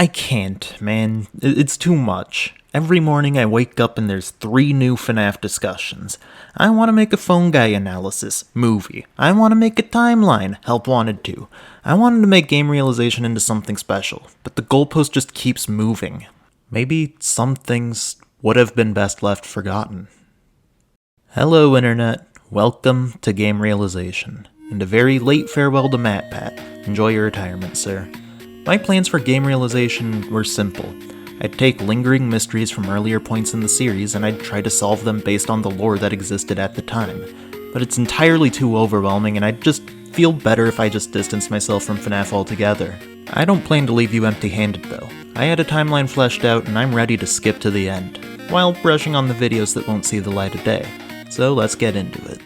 I can't, man. It's too much. Every morning I wake up and there's 3 new FNAF discussions. I want to make a phone guy analysis, movie. I want to make a timeline, help wanted to. I wanted to make game realization into something special, but the goalpost just keeps moving. Maybe some things would have been best left forgotten. Hello Internet, welcome to Game Realization, and a very late farewell to MatPat. Enjoy your retirement, sir. My plans for Game Realization were simple. I'd take lingering mysteries from earlier points in the series and I'd try to solve them based on the lore that existed at the time. But it's entirely too overwhelming and I'd just feel better if I just distanced myself from FNAF altogether. I don't plan to leave you empty-handed though. I had a timeline fleshed out and I'm ready to skip to the end, while brushing on the videos that won't see the light of day. So let's get into it.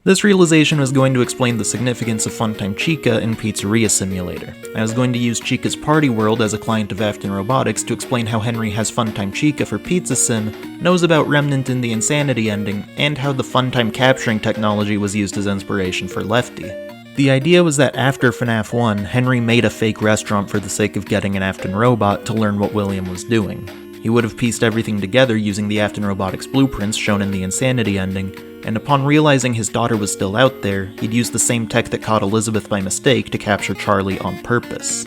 This realization was going to explain the significance of Funtime Chica in Pizzeria Simulator. I was going to use Chica's Party World as a client of Afton Robotics to explain how Henry has Funtime Chica for Pizza Sim, knows about Remnant in the Insanity ending, and how the Funtime capturing technology was used as inspiration for Lefty. The idea was that after FNAF 1, Henry made a fake restaurant for the sake of getting an Afton robot to learn what William was doing. He would have pieced everything together using the Afton Robotics blueprints shown in the Insanity ending, and upon realizing his daughter was still out there, he'd use the same tech that caught Elizabeth by mistake to capture Charlie on purpose.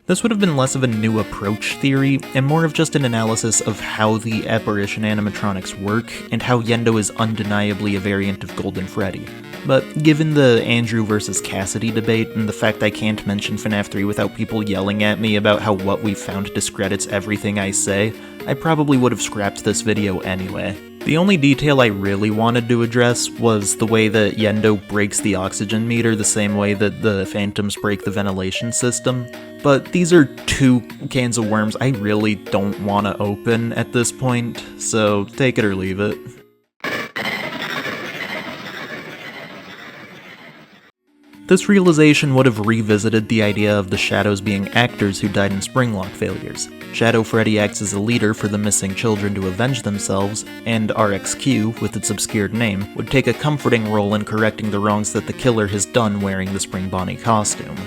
This would have been less of a new approach theory, and more of just an analysis of how the apparition animatronics work, and how Yendo is undeniably a variant of Golden Freddy. But given the Andrew versus Cassidy debate, and the fact I can't mention FNAF 3 without people yelling at me about how what we found discredits everything I say, I probably would have scrapped this video anyway. The only detail I really wanted to address was the way that Yendo breaks the oxygen meter the same way that the Phantoms break the ventilation system. But these are 2 cans of worms I really don't want to open at this point, so take it or leave it. This realization would have revisited the idea of the Shadows being actors who died in Springlock failures. Shadow Freddy acts as a leader for the missing children to avenge themselves, and RXQ, with its obscured name, would take a comforting role in correcting the wrongs that the killer has done wearing the Spring Bonnie costume.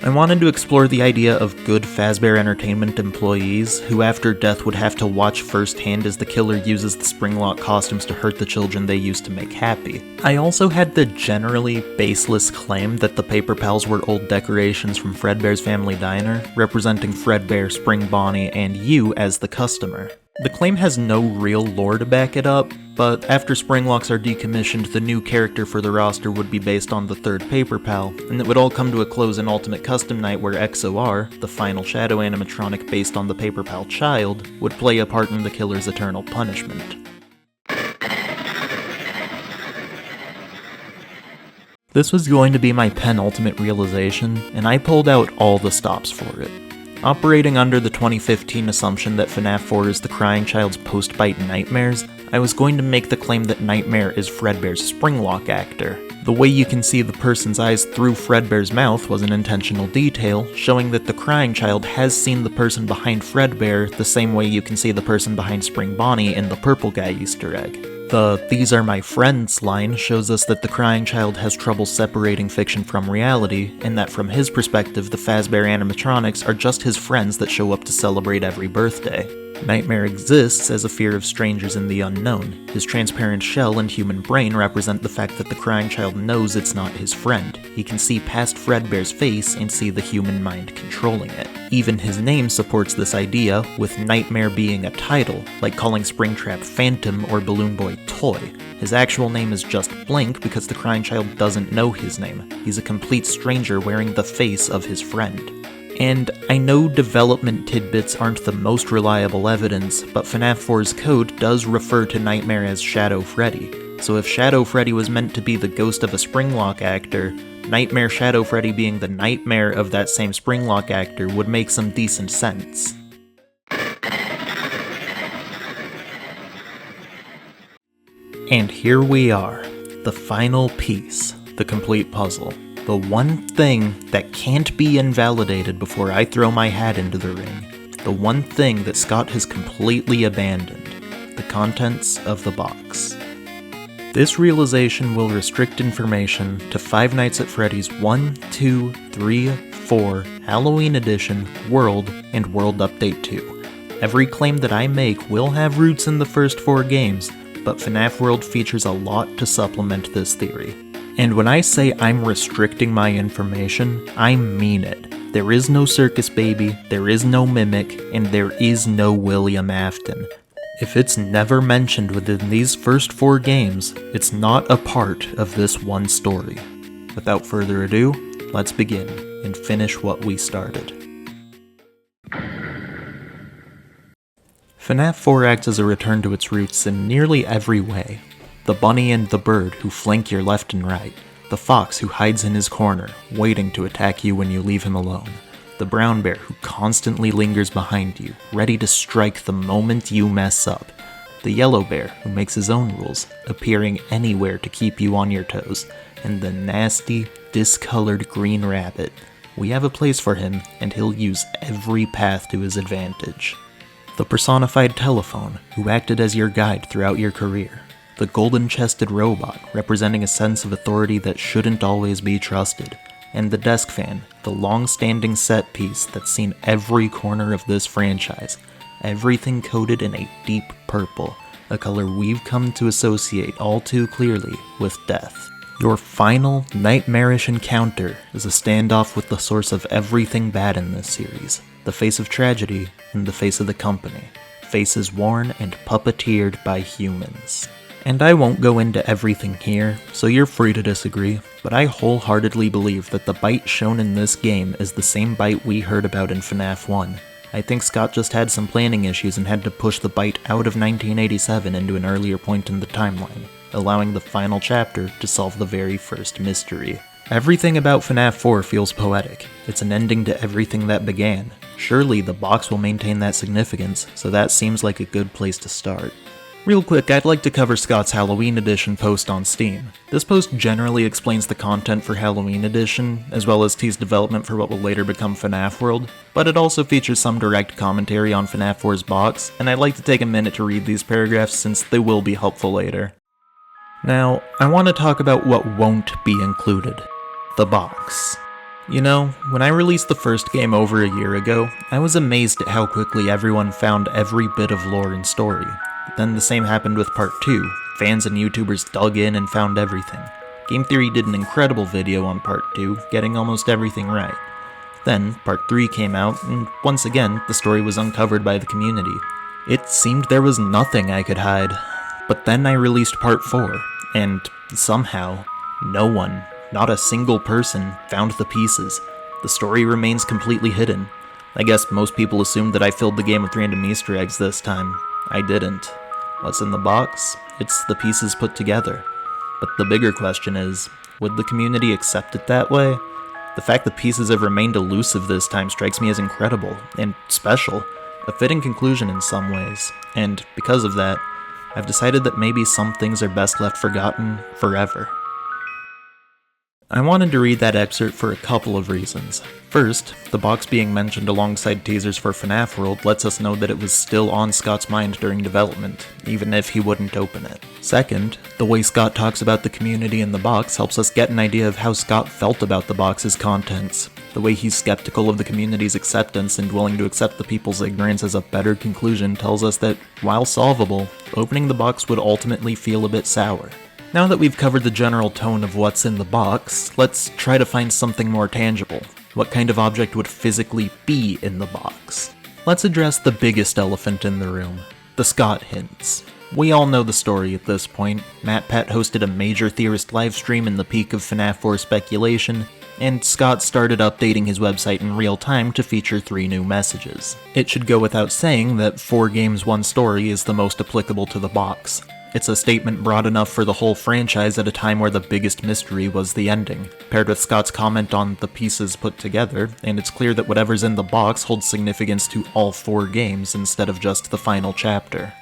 I wanted to explore the idea of good Fazbear Entertainment employees, who after death would have to watch firsthand as the killer uses the Springlock costumes to hurt the children they used to make happy. I also had the generally baseless claim that the Paper Pals were old decorations from Fredbear's Family Diner, representing Fredbear, Spring Bonnie, and you as the customer. The claim has no real lore to back it up, but after Springlocks are decommissioned, the new character for the roster would be based on the 3rd Paper Pal, and it would all come to a close in Ultimate Custom Night where XOR, the final Shadow animatronic based on the Paper Pal child, would play a part in the killer's eternal punishment. This was going to be my penultimate realization, and I pulled out all the stops for it. Operating under the 2015 assumption that FNAF 4 is the crying child's post-bite nightmares, I was going to make the claim that Nightmare is Fredbear's Springlock actor. The way you can see the person's eyes through Fredbear's mouth was an intentional detail, showing that the crying child has seen the person behind Fredbear the same way you can see the person behind Spring Bonnie in the Purple Guy Easter egg. The "these are my friends" line shows us that the crying child has trouble separating fiction from reality, and that from his perspective the Fazbear animatronics are just his friends that show up to celebrate every birthday. Nightmare exists as a fear of strangers in the unknown. His transparent shell and human brain represent the fact that the crying child knows it's not his friend. He can see past Fredbear's face and see the human mind controlling it. Even his name supports this idea, with Nightmare being a title, like calling Springtrap Phantom or Balloon Boy Toy. His actual name is just Blink because the crying child doesn't know his name. He's a complete stranger wearing the face of his friend. And I know development tidbits aren't the most reliable evidence, but FNAF 4's code does refer to Nightmare as Shadow Freddy. So if Shadow Freddy was meant to be the ghost of a Springlock actor, Nightmare Shadow Freddy being the nightmare of that same Springlock actor would make some decent sense. And here we are, the final piece, the complete puzzle. The one thing that can't be invalidated before I throw my hat into the ring. The one thing that Scott has completely abandoned. The contents of the box. This realization will restrict information to Five Nights at Freddy's 1, 2, 3, 4, Halloween Edition, World, and World Update 2. Every claim that I make will have roots in the first 4 games, but FNAF World features a lot to supplement this theory. And when I say I'm restricting my information, I mean it. There is no Circus Baby, there is no Mimic, and there is no William Afton. If it's never mentioned within these first 4 games, it's not a part of this one story. Without further ado, let's begin and finish what we started. FNAF 4 acts as a return to its roots in nearly every way. The bunny and the bird who flank your left and right. The fox who hides in his corner, waiting to attack you when you leave him alone. The brown bear who constantly lingers behind you, ready to strike the moment you mess up. The yellow bear who makes his own rules, appearing anywhere to keep you on your toes. And the nasty, discolored green rabbit. We have a place for him, and he'll use every path to his advantage. The personified telephone who acted as your guide throughout your career. The golden-chested robot representing a sense of authority that shouldn't always be trusted. And the desk fan, the long-standing set piece that's seen every corner of this franchise, everything coated in a deep purple, a color we've come to associate all too clearly with death. Your final, nightmarish encounter is a standoff with the source of everything bad in this series, the face of tragedy and the face of the company, faces worn and puppeteered by humans. And I won't go into everything here, so you're free to disagree, but I wholeheartedly believe that the bite shown in this game is the same bite we heard about in FNAF 1. I think Scott just had some planning issues and had to push the bite out of 1987 into an earlier point in the timeline, allowing the final chapter to solve the very first mystery. Everything about FNAF 4 feels poetic. It's an ending to everything that began. Surely the box will maintain that significance, so that seems like a good place to start. Real quick, I'd like to cover Scott's Halloween Edition post on Steam. This post generally explains the content for Halloween Edition, as well as teased development for what will later become FNAF World, but it also features some direct commentary on FNAF 4's box, and I'd like to take a minute to read these paragraphs since they will be helpful later. Now, I want to talk about what won't be included. The box. You know, when I released the first game over a year ago, I was amazed at how quickly everyone found every bit of lore and story. Then the same happened with Part 2. Fans and YouTubers dug in and found everything. Game Theory did an incredible video on Part 2, getting almost everything right. Then, Part 3 came out, and once again, the story was uncovered by the community. It seemed there was nothing I could hide. But then I released Part 4, and somehow, no one, not a single person, found the pieces. The story remains completely hidden. I guess most people assumed that I filled the game with random Easter eggs this time. I didn't. What's in the box? It's the pieces put together. But the bigger question is, would the community accept it that way? The fact that pieces have remained elusive this time strikes me as incredible, and special, a fitting conclusion in some ways, and because of that, I've decided that maybe some things are best left forgotten forever. I wanted to read that excerpt for a couple of reasons. First, the box being mentioned alongside teasers for FNAF World lets us know that it was still on Scott's mind during development, even if he wouldn't open it. Second, the way Scott talks about the community in the box helps us get an idea of how Scott felt about the box's contents. The way he's skeptical of the community's acceptance and willing to accept the people's ignorance as a better conclusion tells us that, while solvable, opening the box would ultimately feel a bit sour. Now that we've covered the general tone of what's in the box, let's try to find something more tangible. What kind of object would physically be in the box? Let's address the biggest elephant in the room, the Scott hints. We all know the story at this point. MatPat hosted a major theorist livestream in the peak of FNAF 4 speculation, and Scott started updating his website in real time to feature 3 new messages. It should go without saying that 4 games 1 story is the most applicable to the box. It's a statement broad enough for the whole franchise at a time where the biggest mystery was the ending, paired with Scott's comment on the pieces put together, and it's clear that whatever's in the box holds significance to all 4 games instead of just the final chapter.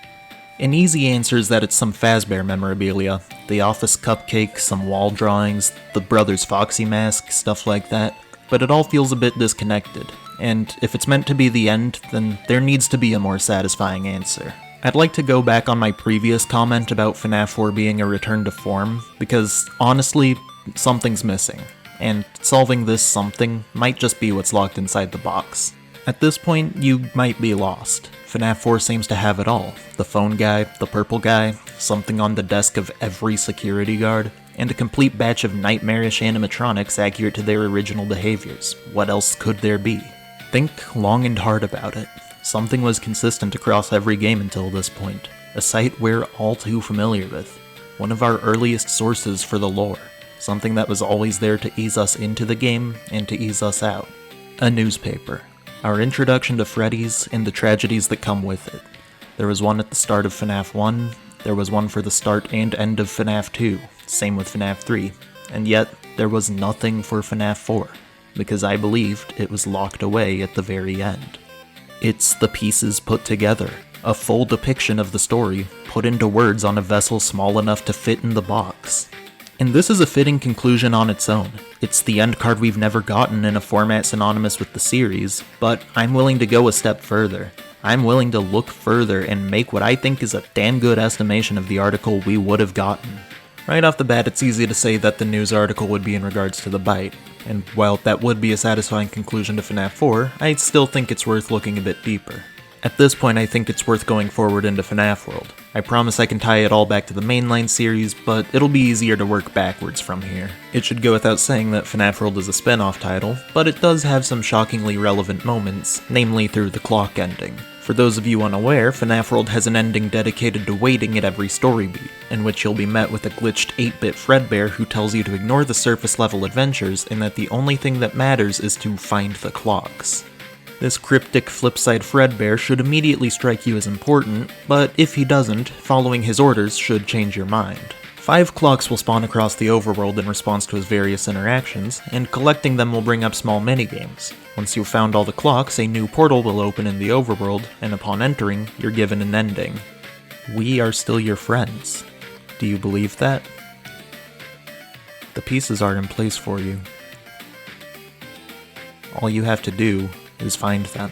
An easy answer is that it's some Fazbear memorabilia, the office cupcake, some wall drawings, the Brothers Foxy mask, stuff like that, but it all feels a bit disconnected, and if it's meant to be the end, then there needs to be a more satisfying answer. I'd like to go back on my previous comment about FNAF 4 being a return to form, because honestly, something's missing, and solving this something might just be what's locked inside the box. At this point, you might be lost. FNAF 4 seems to have it all. The phone guy, the purple guy, something on the desk of every security guard, and a complete batch of nightmarish animatronics accurate to their original behaviors. What else could there be? Think long and hard about it. Something was consistent across every game until this point. A sight we're all too familiar with. One of our earliest sources for the lore. Something that was always there to ease us into the game and to ease us out. A newspaper. Our introduction to Freddy's and the tragedies that come with it. There was one at the start of FNAF 1, there was one for the start and end of FNAF 2, same with FNAF 3, and yet there was nothing for FNAF 4, because I believed it was locked away at the very end. It's the pieces put together, a full depiction of the story, put into words on a vessel small enough to fit in the box. And this is a fitting conclusion on its own. It's the end card we've never gotten in a format synonymous with the series, but I'm willing to go a step further. I'm willing to look further and make what I think is a damn good estimation of the article we would have gotten. Right off the bat, it's easy to say that the news article would be in regards to the bite, and while that would be a satisfying conclusion to FNAF 4, I still think it's worth looking a bit deeper. At this point, I think it's worth going forward into FNAF World. I promise I can tie it all back to the mainline series, but it'll be easier to work backwards from here. It should go without saying that FNAF World is a spin-off title, but it does have some shockingly relevant moments, namely through the clock ending. For those of you unaware, FNAF World has an ending dedicated to waiting at every story beat, in which you'll be met with a glitched 8-bit Fredbear who tells you to ignore the surface-level adventures and that the only thing that matters is to find the clocks. This cryptic flipside Fredbear should immediately strike you as important, but if he doesn't, following his orders should change your mind. 5 clocks will spawn across the overworld in response to his various interactions, and collecting them will bring up small minigames. Once you've found all the clocks, a new portal will open in the overworld, and upon entering, you're given an ending. We are still your friends. Do you believe that? The pieces are in place for you. All you have to do is find them.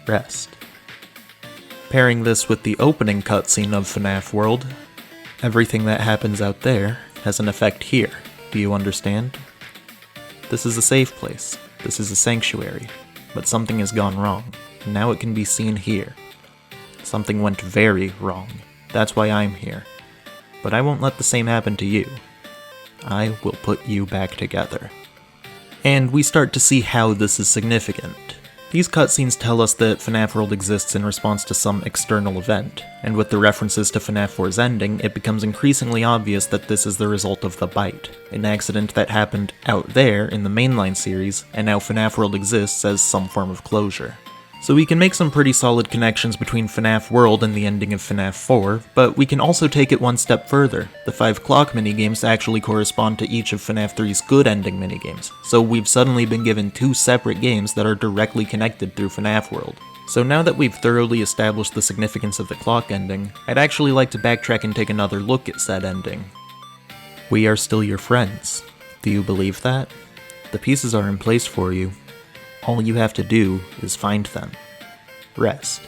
Rest. Pairing this with the opening cutscene of FNAF World, everything that happens out there has an effect here. Do you understand? This is a safe place. This is a sanctuary. But something has gone wrong. Now it can be seen here. Something went very wrong. That's why I'm here. But I won't let the same happen to you. I will put you back together. And we start to see how this is significant. These cutscenes tell us that FNAF World exists in response to some external event, and with the references to FNAF 4's ending, it becomes increasingly obvious that this is the result of the bite, an accident that happened out there in the mainline series, and now FNAF World exists as some form of closure. So we can make some pretty solid connections between FNAF World and the ending of FNAF 4, but we can also take it one step further. The 5 clock minigames actually correspond to each of FNAF 3's good ending minigames, so we've suddenly been given 2 separate games that are directly connected through FNAF World. So now that we've thoroughly established the significance of the clock ending, I'd actually like to backtrack and take another look at said ending. We are still your friends. Do you believe that? The pieces are in place for you. All you have to do is find them. Rest.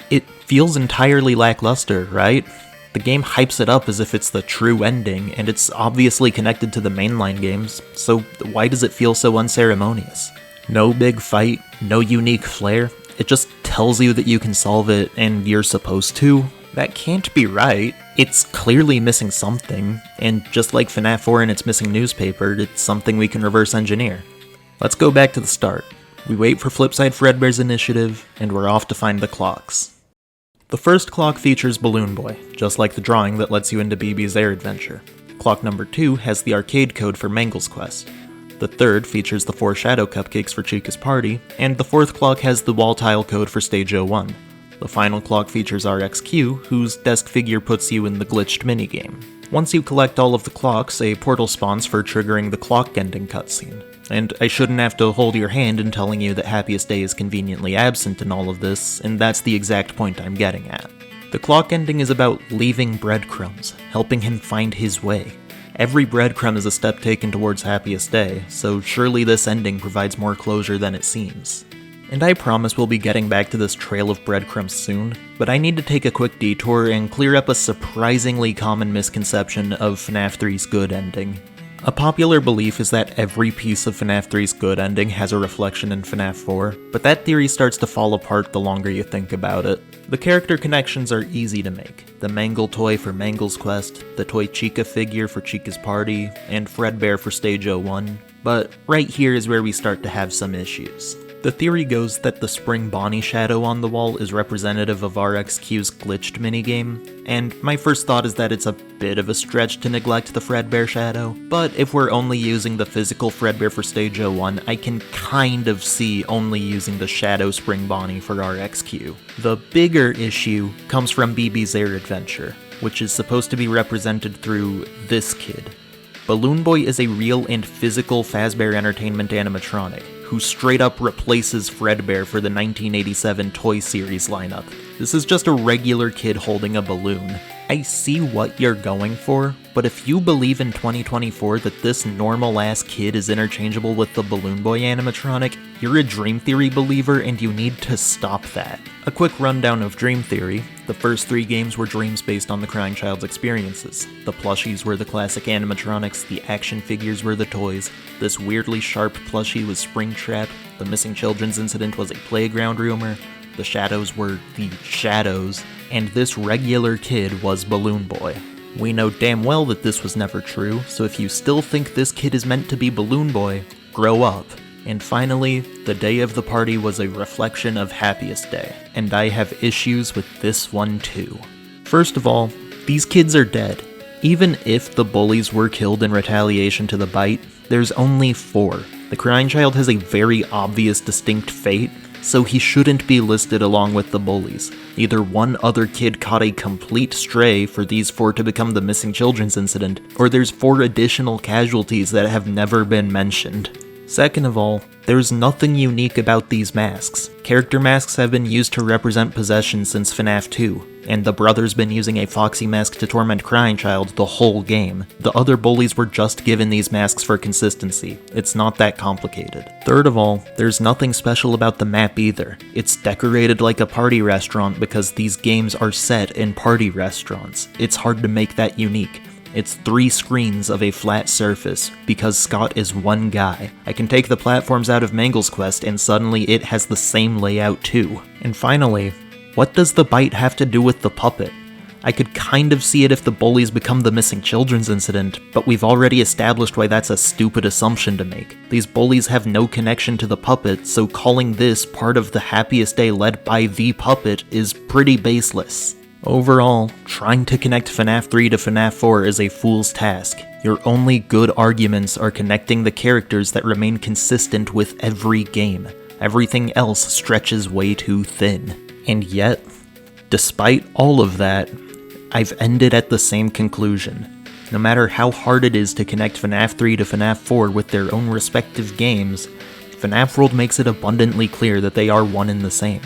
It feels entirely lackluster, right? The game hypes it up as if it's the true ending, and it's obviously connected to the mainline games, so why does it feel so unceremonious? No big fight, no unique flair, it just tells you that you can solve it and you're supposed to? That can't be right. It's clearly missing something, and just like FNAF 4 and its missing newspaper, it's something we can reverse engineer. Let's go back to the start. We wait for Flipside Fredbear's initiative, and we're off to find the clocks. The first clock features Balloon Boy, just like the drawing that lets you into BB's Air Adventure. Clock number 2 has the arcade code for Mangle's Quest. The third features the 4 shadow cupcakes for Chica's Party, and the fourth clock has the wall tile code for Stage 01. The final clock features RXQ, whose desk figure puts you in the glitched minigame. Once you collect all of the clocks, a portal spawns for triggering the clock ending cutscene. And I shouldn't have to hold your hand in telling you that Happiest Day is conveniently absent in all of this, and that's the exact point I'm getting at. The clock ending is about leaving Breadcrumbs, helping him find his way. Every breadcrumb is a step taken towards Happiest Day, so surely this ending provides more closure than it seems. And I promise we'll be getting back to this trail of breadcrumbs soon, but I need to take a quick detour and clear up a surprisingly common misconception of FNAF 3's good ending. A popular belief is that every piece of FNAF 3's good ending has a reflection in FNAF 4, but that theory starts to fall apart the longer you think about it. The character connections are easy to make. The Mangle toy for Mangle's Quest, the toy Chica figure for Chica's Party, and Fredbear for Stage 01, but right here is where we start to have some issues. The theory goes that the Spring Bonnie shadow on the wall is representative of RxQ's glitched minigame, and my first thought is that it's a bit of a stretch to neglect the Fredbear shadow, but if we're only using the physical Fredbear for Stage 01, I can kind of see only using the Shadow Spring Bonnie for RxQ. The bigger issue comes from BB's Air Adventure, which is supposed to be represented through this kid. Balloon Boy is a real and physical Fazbear Entertainment animatronic, who straight up replaces Fredbear for the 1987 Toy Series lineup. This is just a regular kid holding a balloon. I see what you're going for, but if you believe in 2024 that this normal-ass kid is interchangeable with the Balloon Boy animatronic, you're a Dream Theory believer and you need to stop that. A quick rundown of Dream Theory. The first 3 games were dreams based on the Crying Child's experiences. The plushies were the classic animatronics, the action figures were the toys, this weirdly sharp plushie was Springtrap, the missing children's incident was a playground rumor, the shadows were the shadows, and this regular kid was Balloon Boy. We know damn well that this was never true, so if you still think this kid is meant to be Balloon Boy, grow up. And finally, the day of the party was a reflection of Happiest Day, and I have issues with this one too. First of all, these kids are dead. Even if the bullies were killed in retaliation to the bite, there's only 4. The Crying Child has a very obvious distinct fate, so he shouldn't be listed along with the bullies. Either one other kid caught a complete stray for these 4 to become the missing children's incident, or there's 4 additional casualties that have never been mentioned. Second of all, there's nothing unique about these masks. Character masks have been used to represent possession since FNAF 2, and the brother's been using a Foxy mask to torment Crying Child the whole game. The other bullies were just given these masks for consistency. It's not that complicated. Third of all, there's nothing special about the map either. It's decorated like a party restaurant because these games are set in party restaurants. It's hard to make that unique. It's 3 screens of a flat surface, because Scott is one guy. I can take the platforms out of Mangle's Quest and suddenly it has the same layout too. And finally, what does the bite have to do with the puppet? I could kind of see it if the bullies become the missing children's incident, but we've already established why that's a stupid assumption to make. These bullies have no connection to the puppet, so calling this part of the Happiest Day led by the puppet is pretty baseless. Overall, trying to connect FNAF 3 to FNAF 4 is a fool's task. Your only good arguments are connecting the characters that remain consistent with every game. Everything else stretches way too thin. And yet, despite all of that, I've ended at the same conclusion. No matter how hard it is to connect FNAF 3 to FNAF 4 with their own respective games, FNAF World makes it abundantly clear that they are one and the same.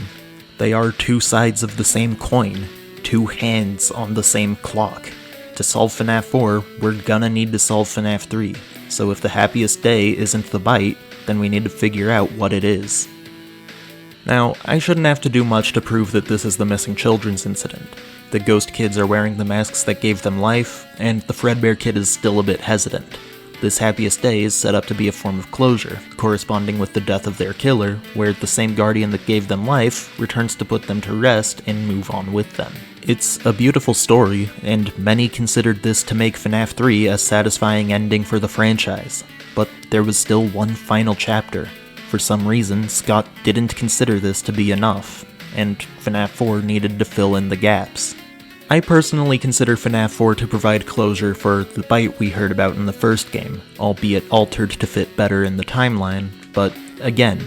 They are 2 sides of the same coin. 2 hands on the same clock. To solve FNAF 4, we're gonna need to solve FNAF 3, so if the Happiest Day isn't the bite, then we need to figure out what it is. Now, I shouldn't have to do much to prove that this is the missing children's incident. The ghost kids are wearing the masks that gave them life, and the Fredbear kid is still a bit hesitant. This Happiest Day is set up to be a form of closure, corresponding with the death of their killer, where the same guardian that gave them life returns to put them to rest and move on with them. It's a beautiful story, and many considered this to make FNAF 3 a satisfying ending for the franchise, but there was still one final chapter. For some reason, Scott didn't consider this to be enough, and FNAF 4 needed to fill in the gaps. I personally consider FNAF 4 to provide closure for the bite we heard about in the first game, albeit altered to fit better in the timeline, but again,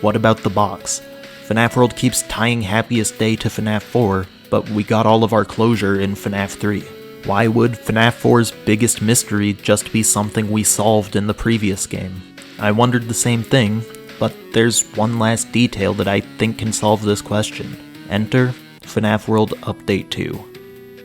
what about the box? FNAF World keeps tying Happiest Day to FNAF 4, but we got all of our closure in FNAF 3. Why would FNAF 4's biggest mystery just be something we solved in the previous game? I wondered the same thing, but there's one last detail that I think can solve this question. Enter FNAF World Update 2.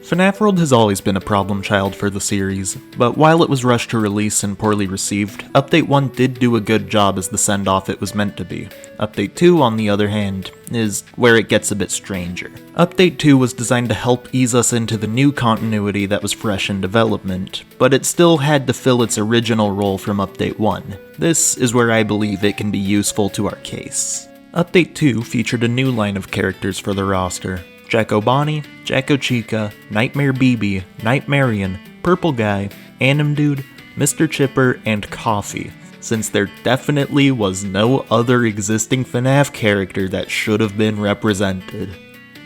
FNAF World has always been a problem child for the series, but while it was rushed to release and poorly received, Update 1 did do a good job as the send-off it was meant to be. Update 2, on the other hand, is where it gets a bit stranger. Update 2 was designed to help ease us into the new continuity that was fresh in development, but it still had to fill its original role from Update 1. This is where I believe it can be useful to our case. Update 2 featured a new line of characters for the roster. Jacko Bonnie, Jacko Chica, Nightmare BB, Nightmarian, Purple Guy, Anim Dude, Mr. Chipper, and Coffee, since there definitely was no other existing FNAF character that should have been represented.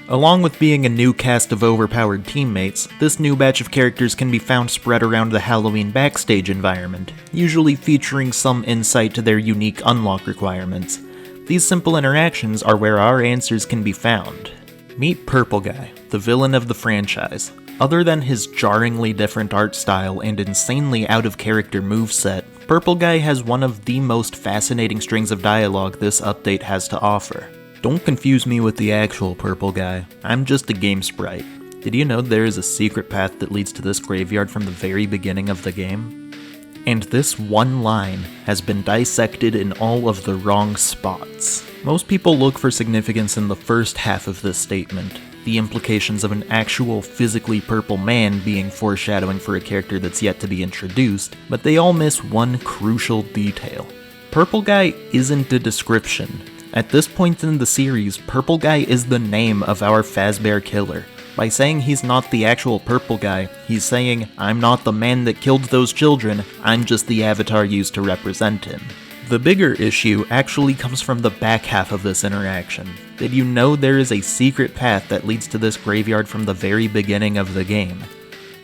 Along with being a new cast of overpowered teammates, this new batch of characters can be found spread around the Halloween backstage environment, usually featuring some insight to their unique unlock requirements. These simple interactions are where our answers can be found. Meet Purple Guy, the villain of the franchise. Other than his jarringly different art style and insanely out-of-character moveset, Purple Guy has one of the most fascinating strings of dialogue this update has to offer. Don't confuse me with the actual Purple Guy, I'm just a game sprite. Did you know there is a secret path that leads to this graveyard from the very beginning of the game? And this one line has been dissected in all of the wrong spots. Most people look for significance in the first half of this statement, the implications of an actual physically purple man being foreshadowing for a character that's yet to be introduced, but they all miss one crucial detail. Purple Guy isn't a description. At this point in the series, Purple Guy is the name of our Fazbear killer. By saying he's not the actual Purple Guy, he's saying, I'm not the man that killed those children, I'm just the avatar used to represent him. The bigger issue actually comes from the back half of this interaction. Did you know there is a secret path that leads to this graveyard from the very beginning of the game?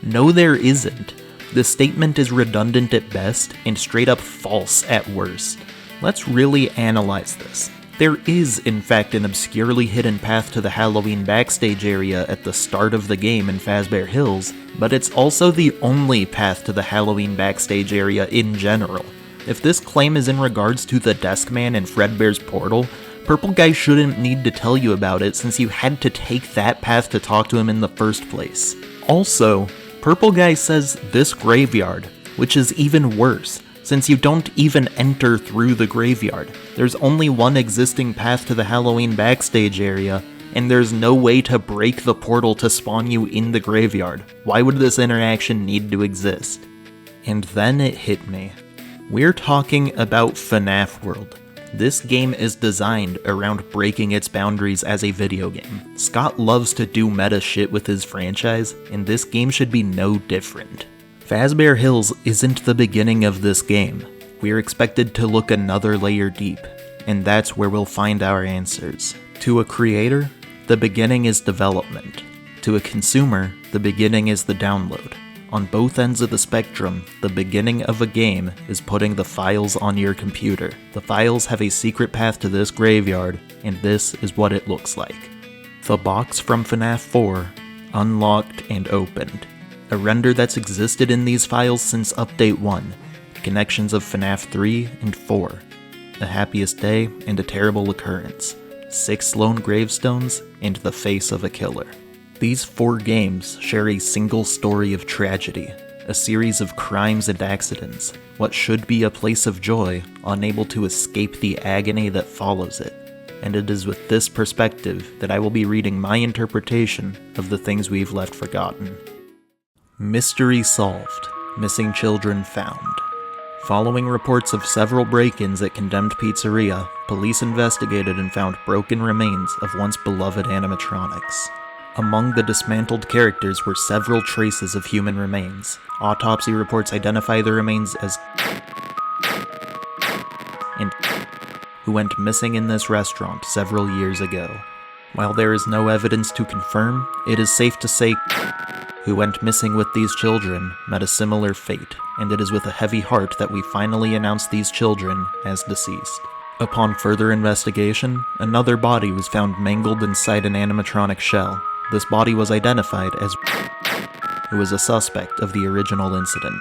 No, there isn't. This statement is redundant at best and straight up false at worst. Let's really analyze this. There is, in fact, an obscurely hidden path to the Halloween backstage area at the start of the game in Fazbear Hills, but it's also the only path to the Halloween backstage area in general. If this claim is in regards to the Desk Man and Fredbear's portal, Purple Guy shouldn't need to tell you about it since you had to take that path to talk to him in the first place. Also, Purple Guy says this graveyard, which is even worse, since you don't even enter through the graveyard. There's only one existing path to the Halloween backstage area, and there's no way to break the portal to spawn you in the graveyard. Why would this interaction need to exist? And then it hit me. We're talking about FNAF World. This game is designed around breaking its boundaries as a video game. Scott loves to do meta shit with his franchise, and this game should be no different. Fazbear Hills isn't the beginning of this game. We're expected to look another layer deep, and that's where we'll find our answers. To a creator, the beginning is development. To a consumer, the beginning is the download. On both ends of the spectrum, the beginning of a game is putting the files on your computer. The files have a secret path to this graveyard, and this is what it looks like. The box from FNAF 4, unlocked and opened. A render that's existed in these files since Update 1. Connections of FNAF 3 and 4. A happiest day and a terrible occurrence. 6 lone gravestones and the face of a killer. These 4 games share a single story of tragedy, a series of crimes and accidents, what should be a place of joy, unable to escape the agony that follows it. And it is with this perspective that I will be reading my interpretation of the things we've left forgotten. Mystery solved. Missing children found. Following reports of several break-ins at condemned pizzeria, police investigated and found broken remains of once beloved animatronics. Among the dismantled characters were several traces of human remains. Autopsy reports identify the remains as and who went missing in this restaurant several years ago. While there is no evidence to confirm, it is safe to say who went missing with these children met a similar fate, and it is with a heavy heart that we finally announce these children as deceased. Upon further investigation, another body was found mangled inside an animatronic shell. This body was identified as who was a suspect of the original incident.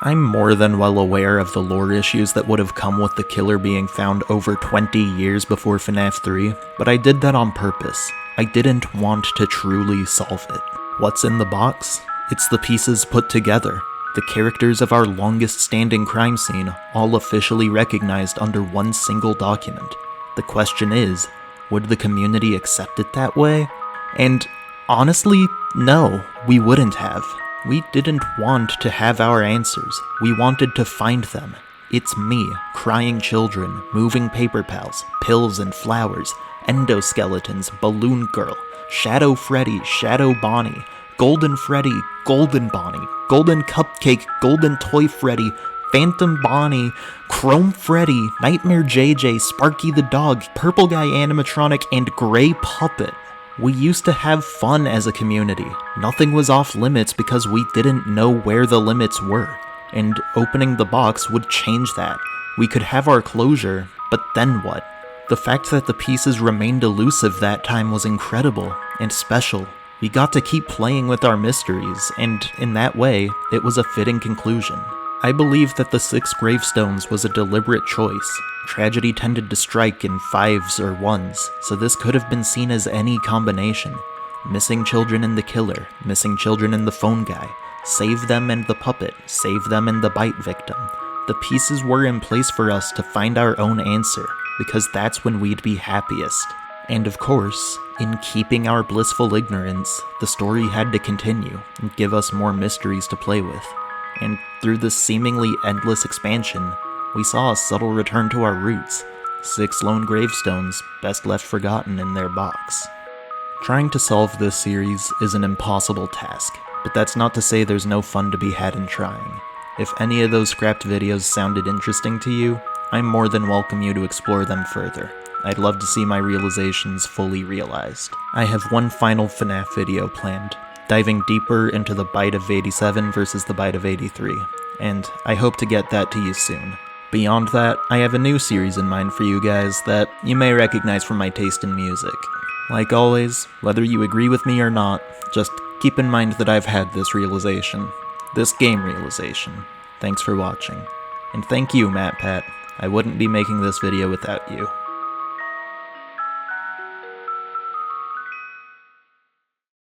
I'm more than well aware of the lore issues that would have come with the killer being found over 20 years before FNAF 3, but I did that on purpose. I didn't want to truly solve it. What's in the box? It's the pieces put together. The characters of our longest-standing crime scene, all officially recognized under one single document. The question is, would the community accept it that way? And honestly, no, we wouldn't have. We didn't want to have our answers. We wanted to find them. It's me, crying children, moving paper pals, pills and flowers, endoskeletons, balloon girl, Shadow Freddy, Shadow Bonnie, Golden Freddy, Golden Bonnie, Golden Cupcake, Golden Toy Freddy, Phantom Bonnie, Chrome Freddy, Nightmare JJ, Sparky the Dog, Purple Guy Animatronic, and Gray Puppet. We used to have fun as a community. Nothing was off limits because we didn't know where the limits were. And opening the box would change that. We could have our closure, but then what? The fact that the pieces remained elusive that time was incredible and special. We got to keep playing with our mysteries, and in that way, it was a fitting conclusion. I believe that the 6 gravestones was a deliberate choice. Tragedy tended to strike in 5s or 1s, so this could have been seen as any combination. Missing children and the killer, missing children and the phone guy, save them and the puppet, save them and the bite victim. The pieces were in place for us to find our own answer, because that's when we'd be happiest. And of course, in keeping our blissful ignorance, the story had to continue and give us more mysteries to play with. And through this seemingly endless expansion, we saw a subtle return to our roots. 6 lone gravestones, best left forgotten in their box. Trying to solve this series is an impossible task, but that's not to say there's no fun to be had in trying. If any of those scrapped videos sounded interesting to you, I'm more than welcome you to explore them further. I'd love to see my realizations fully realized. I have one final FNAF video planned, diving deeper into the Bite of 87 versus the Bite of 83, and I hope to get that to you soon. Beyond that, I have a new series in mind for you guys that you may recognize from my taste in music. Like always, whether you agree with me or not, just keep in mind that I've had this realization. This game realization. Thanks for watching. And thank you, MatPat. I wouldn't be making this video without you.